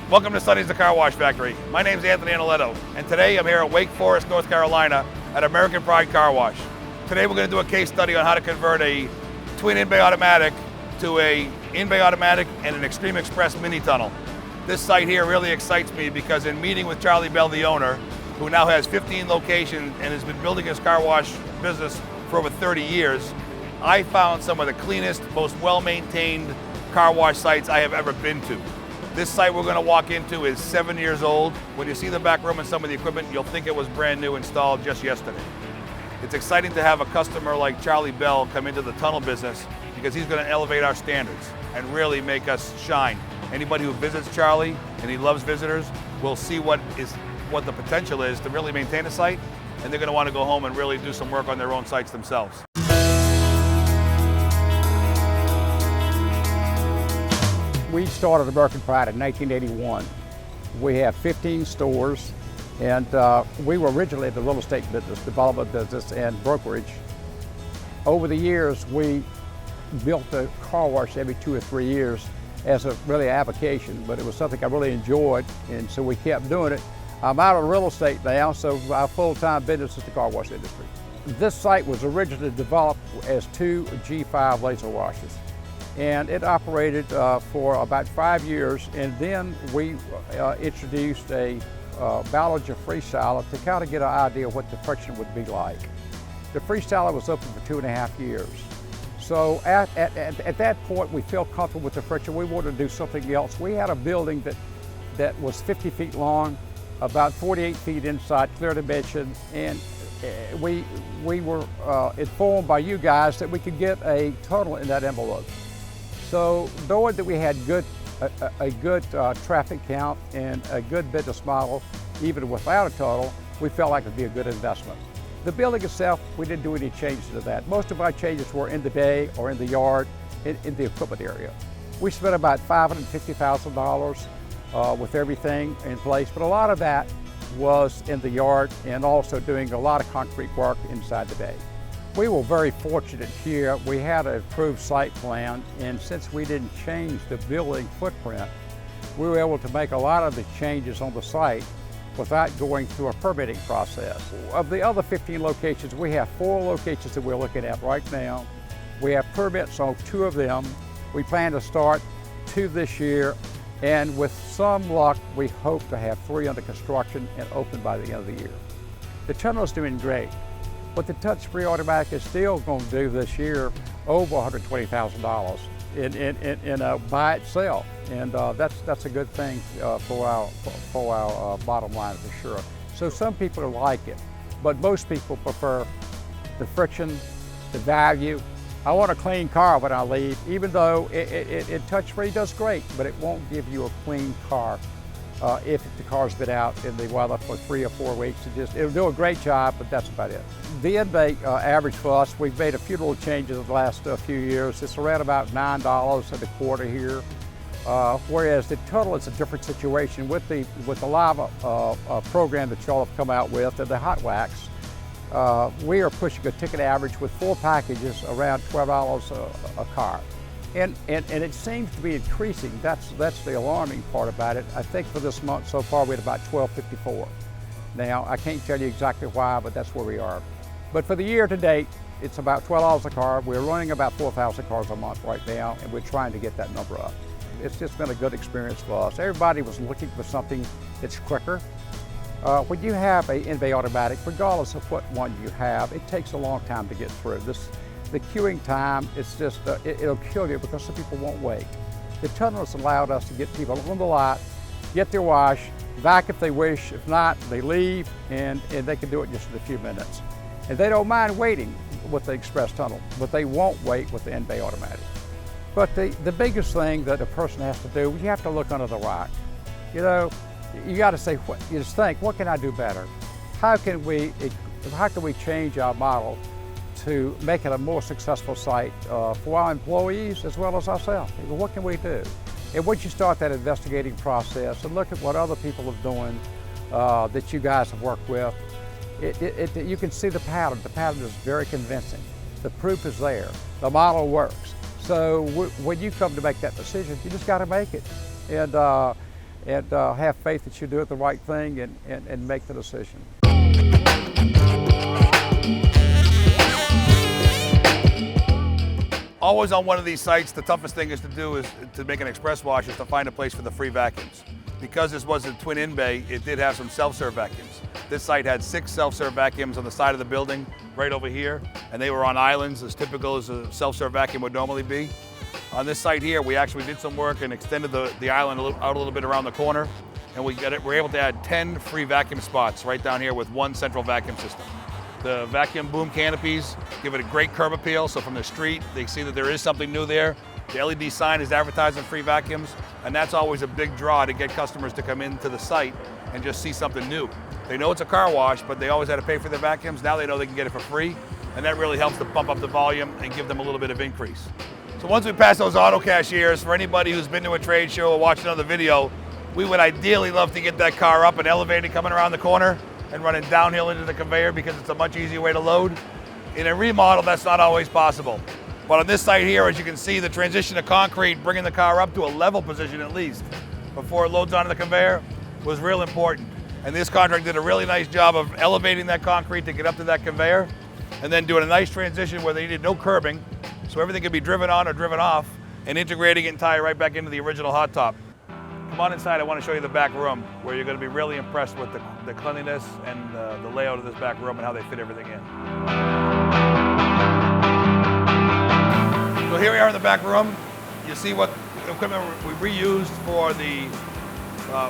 Welcome to Sonny's the Car Wash Factory. My name is Anthony Analetto, and today I'm here at Wake Forest, North Carolina at American Pride Car Wash. Today we're going to do a case study on how to convert a twin in-bay automatic to a in-bay automatic and an Xtreme Xpress mini tunnel. This site here really excites me because in meeting with Charlie Bell, the owner, who now has 15 locations and has been building his car wash business for over 30 years, I found some of the cleanest, most well-maintained car wash sites I have ever been to. This site we're going to walk into is 7 years old. When you see the back room and some of the equipment, you'll think it was brand new, installed just yesterday. It's exciting to have a customer like Charlie Bell come into the tunnel business because he's going to elevate our standards and really make us shine. Anybody who visits Charlie, and he loves visitors, will see what the potential is to really maintain a site, and they're going to want to go home and really do some work on their own sites themselves. We started American Pride in 1981. We have 15 stores, and we were originally in the real estate business, development business, and brokerage. Over the years, we built a car wash every 2 or 3 years as a really avocation, but it was something I really enjoyed, and so we kept doing it. I'm out of real estate now, so our full-time business is the car wash industry. This site was originally developed as 2 G5 laser washes, and it operated for about 5 years, and then we introduced a Ballinger freestyler to kind of get an idea of what the friction would be like. The freestyler was open for 2.5 years. So at that point, we felt comfortable with the friction. We wanted to do something else. We had a building that was 50 feet long, about 48 feet inside, clear dimension, and we were informed by you guys that we could get a tunnel in that envelope. So knowing that we had a good traffic count and a good business model, even without a tunnel, we felt like it would be a good investment. The building itself, we didn't do any changes to that. Most of our changes were in the bay or in the yard, in the equipment area. We spent about $550,000 with everything in place, but a lot of that was in the yard and also doing a lot of concrete work inside the bay. We were very fortunate here. We had an approved site plan, and since we didn't change the building footprint, we were able to make a lot of the changes on the site without going through a permitting process. Of the other 15 locations, we have 4 locations that we're looking at right now. We have permits on 2 of them. We plan to start 2 this year, and with some luck, we hope to have 3 under construction and open by the end of the year. The tunnel is doing great. What the touch-free automatic is still going to do this year, over $120,000 by itself, and that's a good thing for our bottom line for sure. So some people like it, but most people prefer the friction, the value. I want a clean car when I leave, even though it touch-free does great, but it won't give you a clean car. If the car's been out in the weather for 3 or 4 weeks, it'll do a great job, but that's about it. The in-bay average for us, we've made a few little changes in the last few years. It's around about $9 a quarter here, whereas the tunnel is a different situation with the lava program that y'all have come out with and the hot wax. We are pushing a ticket average with 4 packages around $12 a car. And it seems to be increasing. That's the alarming part about it. I think for this month so far, we're at about $12.54. Now, I can't tell you exactly why, but that's where we are. But for the year to date, it's about $12 a car. We're running about 4,000 cars a month right now, and we're trying to get that number up. It's just been a good experience for us. Everybody was looking for something that's quicker. When you have an in-bay automatic, regardless of what one you have, it takes a long time to get through. The queuing time, it's just, it'll kill you because some people won't wait. The tunnel has allowed us to get people on the lot, get their wash, back if they wish. If not, they leave, and they can do it just in a few minutes. And they don't mind waiting with the express tunnel, but they won't wait with the in-bay automatic. But the biggest thing that a person has to do, you have to look under the rock. You know, you got to say, you just think, what can I do better? How can we change our model to make it a more successful site for our employees as well as ourselves? What can we do? And once you start that investigating process and look at what other people are doing that you guys have worked with, you can see the pattern. The pattern is very convincing. The proof is there. The model works. So when you come to make that decision, you just got to make it. And and have faith that you do it the right thing and make the decision. Always on one of these sites, the toughest thing is to make an express wash is to find a place for the free vacuums. Because this was a twin in-bay, it did have some self-serve vacuums. This site had 6 self-serve vacuums on the side of the building, right over here, and they were on islands as typical as a self-serve vacuum would normally be. On this site here, we actually did some work and extended the island out a little bit around the corner, and we're able to add 10 free vacuum spots right down here with one central vacuum system. The vacuum boom canopies give it a great curb appeal, so from the street, they see that there is something new there. The LED sign is advertising free vacuums, and that's always a big draw to get customers to come into the site and just see something new. They know it's a car wash, but they always had to pay for their vacuums. Now they know they can get it for free, and that really helps to bump up the volume and give them a little bit of increase. So once we pass those auto cashiers, for anybody who's been to a trade show or watched another video, we would ideally love to get that car up and elevated coming around the corner and running downhill into the conveyor because it's a much easier way to load. In a remodel, that's not always possible. But on this site here, as you can see, the transition to concrete, bringing the car up to a level position at least before it loads onto the conveyor was real important. And this contractor did a really nice job of elevating that concrete to get up to that conveyor and then doing a nice transition where they needed no curbing, so everything could be driven on or driven off, and integrating it and tie it right back into the original hot top. Come on inside, I want to show you the back room where you're going to be really impressed with the cleanliness and the layout of this back room and how they fit everything in. So here we are in the back room. You see what equipment we reused for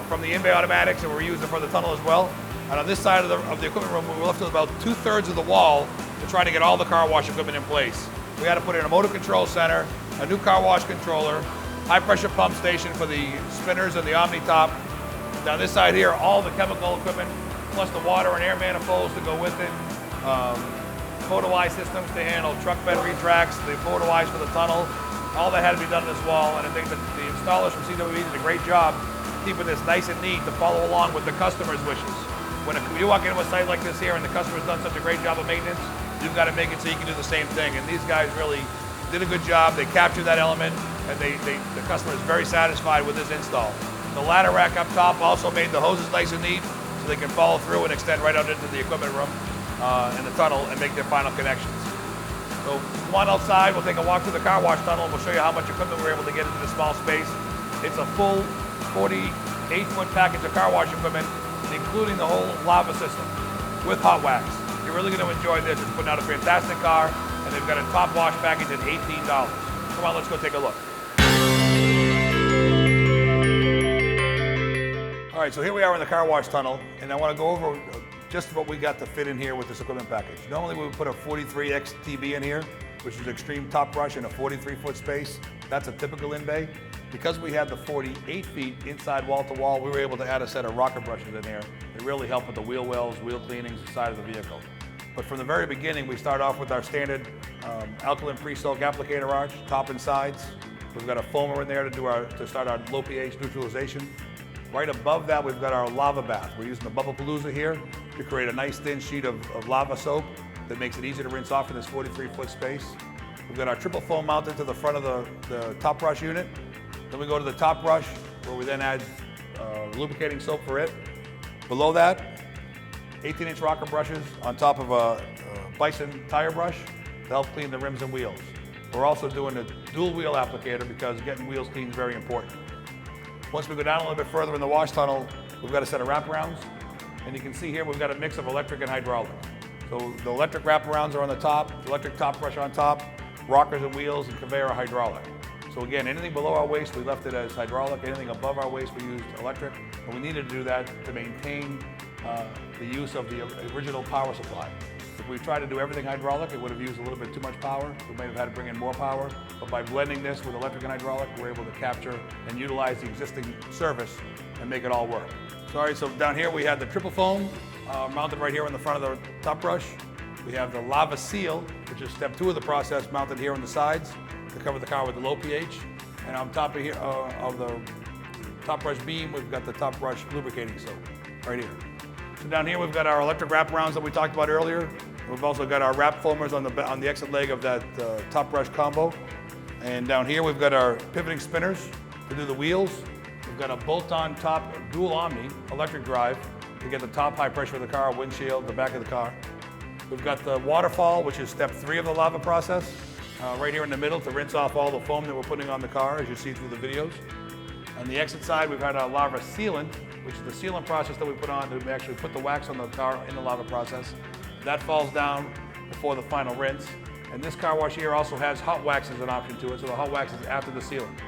from the in-bay automatics, and we're using for the tunnel as well. And on this side of the equipment room, we left with about 2/3 of the wall to try to get all the car wash equipment in place. We had to put in a motor control center, a new car wash controller, high pressure pump station for the spinners and the Omni top. Down this side here, all the chemical equipment, plus the water and air manifolds to go with it. Photo eye systems to handle truck bed retracts, the photo eyes for the tunnel. All that had to be done in this wall, and I think that the installers from CWE did a great job keeping this nice and neat to follow along with the customer's wishes. When you walk into a site like this here and the customer's done such a great job of maintenance, you've got to make it so you can do the same thing. And these guys really did a good job. They captured that element, and the customer is very satisfied with this install. The ladder rack up top also made the hoses nice and neat so they can follow through and extend right out into the equipment room and the tunnel and make their final connections. So come on outside, we'll take a walk through the car wash tunnel and we'll show you how much equipment we're able to get into this small space. It's a full 48-foot package of car wash equipment, including the whole lava system with hot wax. You're really going to enjoy this. It's putting out a fantastic car, and they've got a top wash package at $18. Come on, let's go take a look. All right, so here we are in the car wash tunnel, and I want to go over just what we got to fit in here with this equipment package. Normally we would put a 43 XTB in here, which is extreme top brush in a 43-foot space. That's a typical in-bay. Because we had the 48 feet inside wall to wall, we were able to add a set of rocker brushes in here. They really help with the wheel wells, wheel cleanings, the side of the vehicle. But from the very beginning, we start off with our standard alkaline pre-soak applicator arch, top and sides. We've got a foamer in there to start our low pH neutralization. Right above that, we've got our lava bath. We're using the Bubble-Palooza here to create a nice thin sheet of lava soap that makes it easy to rinse off in this 43-foot space. We've got our triple foam mounted to the front of the top brush unit. Then we go to the top brush, where we then add lubricating soap for it. Below that, 18-inch rocker brushes on top of a Bison tire brush to help clean the rims and wheels. We're also doing a dual wheel applicator because getting wheels clean is very important. Once we go down a little bit further in the wash tunnel, we've got a set of wraparounds. And you can see here we've got a mix of electric and hydraulic. So the electric wraparounds are on the top, the electric top brush on top, rockers and wheels, and conveyor are hydraulic. So again, anything below our waist, we left it as hydraulic. Anything above our waist, we used electric. And we needed to do that to maintain the use of the original power supply. If we tried to do everything hydraulic, it would have used a little bit too much power. We might have had to bring in more power. But by blending this with electric and hydraulic, we're able to capture and utilize the existing service and make it all work. So, all right, so down here we have the triple foam mounted right here in the front of the top brush. We have the lava seal, which is step 2 of the process, mounted here on the sides to cover the car with the low pH. And on top of here, of the top brush beam, we've got the top brush lubricating soap right here. So down here we've got our electric wraparounds that we talked about earlier. We've also got our wrap foamers on the exit leg of that top brush combo. And down here we've got our pivoting spinners to do the wheels. We've got a bolt-on top dual Omni electric drive to get the top high pressure of the car, windshield, the back of the car. We've got the waterfall, which is step 3 of the lava process, right here in the middle to rinse off all the foam that we're putting on the car, as you see through the videos. On the exit side, we've got a lava sealant, which is the sealant process that we put on to actually put the wax on the car in the lava process. That falls down before the final rinse. And this car wash here also has hot wax as an option to it, so the hot wax is after the sealant.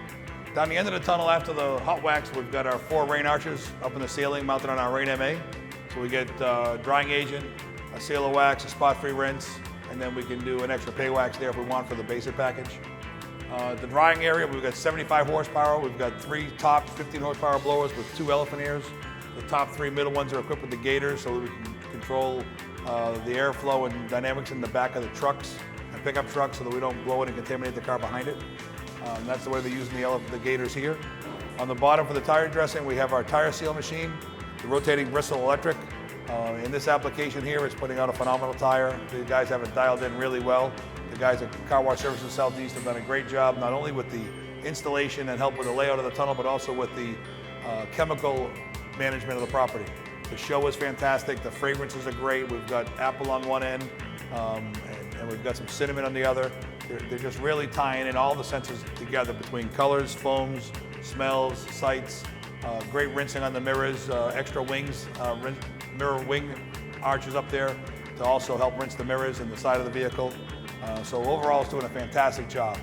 Down the end of the tunnel after the hot wax, we've got our 4 rain arches up in the ceiling mounted on our Rain MA. So we get drying agent, a sealer wax, a spot-free rinse, and then we can do an extra pay wax there if we want for the basic package. The drying area, we've got 75 horsepower. We've got 3 top 15 horsepower blowers with 2 elephant ears. The top 3 middle ones are equipped with the gators so that we can control the airflow and dynamics in the back of the trucks and pickup trucks so that we don't blow it and contaminate the car behind it. That's the way they're using the gators here. On the bottom for the tire dressing, we have our tire seal machine, the rotating bristle electric. In this application here, it's putting out a phenomenal tire. The guys have it dialed in really well. The guys at Car Wash Services Southeast have done a great job, not only with the installation and help with the layout of the tunnel, but also with the chemical management of the property. The show is fantastic. The fragrances are great. We've got apple on one end, and we've got some cinnamon on the other. They're just really tying in all the senses together between colors, foams, smells, sights, great rinsing on the mirrors, extra wings, mirror wing arches up there to also help rinse the mirrors and the side of the vehicle. So overall, it's doing a fantastic job.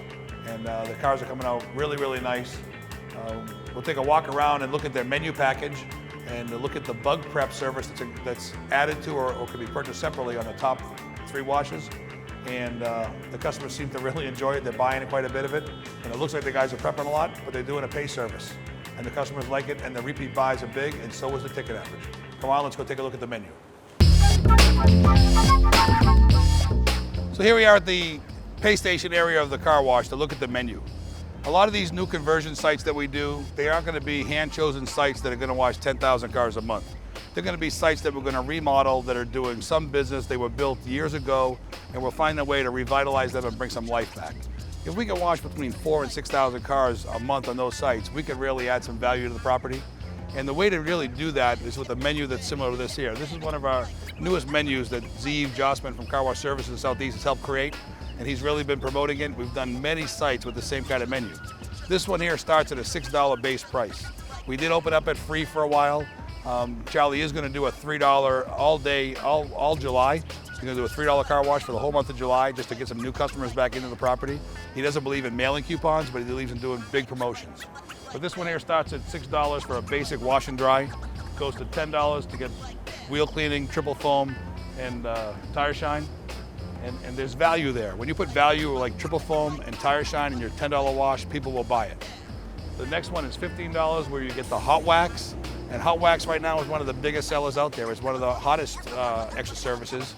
And the cars are coming out really, really nice. We'll take a walk around and look at their menu package and look at the bug prep service that's added to or can be purchased separately on the top 3 washes. And the customers seem to really enjoy it. They're buying quite a bit of it. And it looks like the guys are prepping a lot, but they're doing a pay service. And the customers like it, and the repeat buys are big, and so is the ticket average. Come on, let's go take a look at the menu. So here we are at the pay station area of the car wash to look at the menu. A lot of these new conversion sites that we do, they aren't going to be hand-chosen sites that are going to wash 10,000 cars a month. They're going to be sites that we're going to remodel, that are doing some business. They were built years ago, and we'll find a way to revitalize them and bring some life back. If we can wash between 4,000 and 6,000 cars a month on those sites, we can really add some value to the property. And the way to really do that is with a menu that's similar to this here. This is one of our newest menus that Zeev Jossman from Car Wash Services Southeast has helped create, and he's really been promoting it. We've done many sites with the same kind of menu. This one here starts at a $6 base price. We did open up at free for a while. Charlie is going to do a $3 all day, all July. He's going to do a $3 car wash for the whole month of July just to get some new customers back into the property. He doesn't believe in mailing coupons, but he believes in doing big promotions. But this one here starts at $6 for a basic wash and dry. Goes to $10 to get wheel cleaning, triple foam, and tire shine. And there's value there. When you put value like triple foam and tire shine in your $10 wash, people will buy it. The next one is $15 where you get the hot wax. And hot wax right now is one of the biggest sellers out there. It's one of the hottest extra services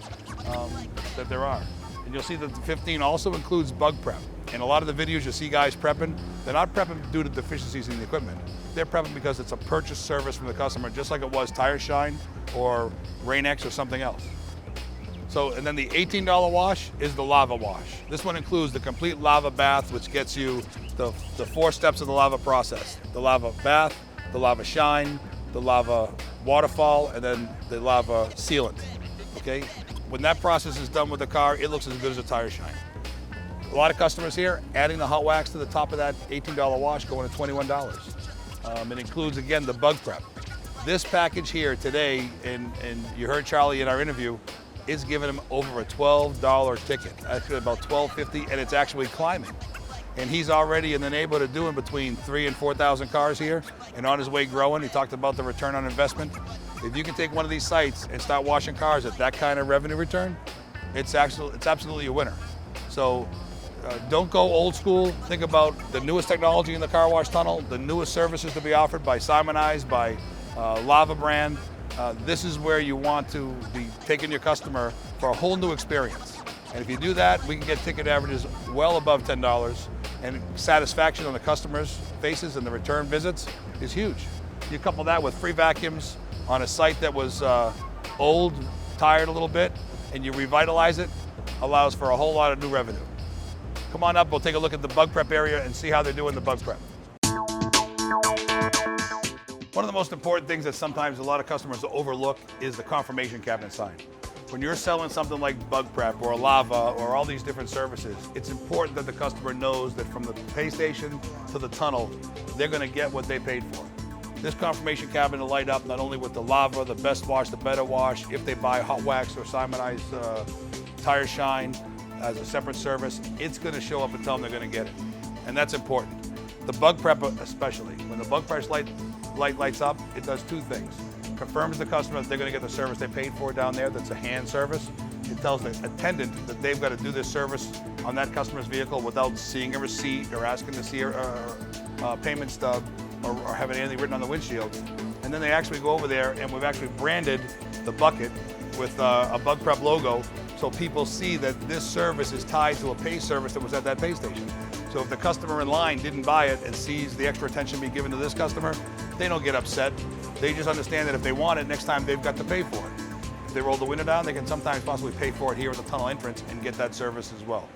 that there are. And you'll see that the 15 also includes bug prep. In a lot of the videos you see guys prepping, they're not prepping due to deficiencies in the equipment. They're prepping because it's a purchase service from the customer, just like it was tire shine or Rain X or something else. So, and then the $18 wash is the lava wash. This one includes the complete lava bath, which gets you the 4 steps of the lava process. The lava bath, the lava shine, the lava waterfall, and then the lava sealant, okay? When that process is done with the car, it looks as good as a tire shine. A lot of customers here adding the hot wax to the top of that $18 wash, going to $21. It includes, again, the bug prep. This package here today, and you heard Charlie in our interview, is giving him over a $12 ticket, actually about $12.50, and it's actually climbing. And he's already in the neighborhood of doing between 3,000 and 4,000 cars here, and on his way growing. He talked about the return on investment. If you can take one of these sites and start washing cars at that kind of revenue return, it's absolutely a winner. So don't go old school. Think about the newest technology in the car wash tunnel, the newest services to be offered by Simonized, by Lava brand. This is where you want to be taking your customer for a whole new experience. And if you do that, we can get ticket averages well above $10, and satisfaction on the customers' faces and the return visits is huge. You couple that with free vacuums on a site that was old, tired a little bit, and you revitalize it, allows for a whole lot of new revenue. Come on up, we'll take a look at the bug prep area and see how they're doing the bug prep. One of the most important things that sometimes a lot of customers overlook is the confirmation cabinet sign. When you're selling something like bug prep or lava or all these different services, it's important that the customer knows that from the pay station to the tunnel, they're going to get what they paid for. This confirmation cabinet will light up not only with the lava, the best wash, the better wash, if they buy hot wax or Simonized tire shine as a separate service, it's going to show up and tell them they're going to get it. And that's important. The bug prep especially, when the bug prep light lights up, it does two things. Confirms the customer that they're going to get the service they paid for down there, that's a hand service. It tells the attendant that they've got to do this service on that customer's vehicle without seeing a receipt or asking to see a payment stub or having anything written on the windshield. And then they actually go over there, and we've actually branded the bucket with a bug prep logo so people see that this service is tied to a pay service that was at that pay station. So if the customer in line didn't buy it and sees the extra attention being given to this customer, they don't get upset. They just understand that if they want it, next time they've got to pay for it. If they roll the window down, they can sometimes possibly pay for it here at the tunnel entrance and get that service as well.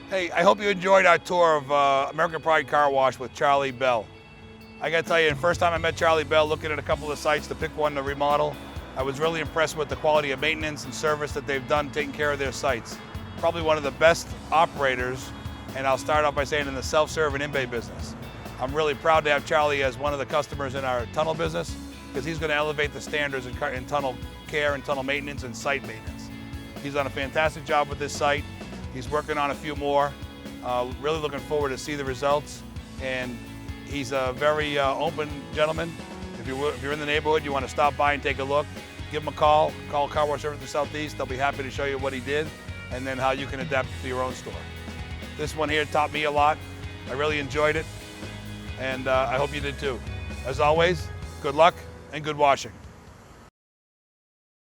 Hey, I hope you enjoyed our tour of American Pride Car Wash with Charlie Bell. I gotta tell you, the first time I met Charlie Bell, looking at a couple of sites to pick one to remodel, I was really impressed with the quality of maintenance and service that they've done taking care of their sites. Probably one of the best operators, and I'll start off by saying in the self-serve and in-bay business. I'm really proud to have Charlie as one of the customers in our tunnel business because he's going to elevate the standards in tunnel care and tunnel maintenance and site maintenance. He's done a fantastic job with this site. He's working on a few more. Really looking forward to see the results. And he's a very open gentleman. If you're in the neighborhood, you want to stop by and take a look, give him a call Car Wash Service in the Southeast. They'll be happy to show you what he did and then how you can adapt it to your own store. This one here taught me a lot. I really enjoyed it, and I hope you did too. As always, good luck and good washing.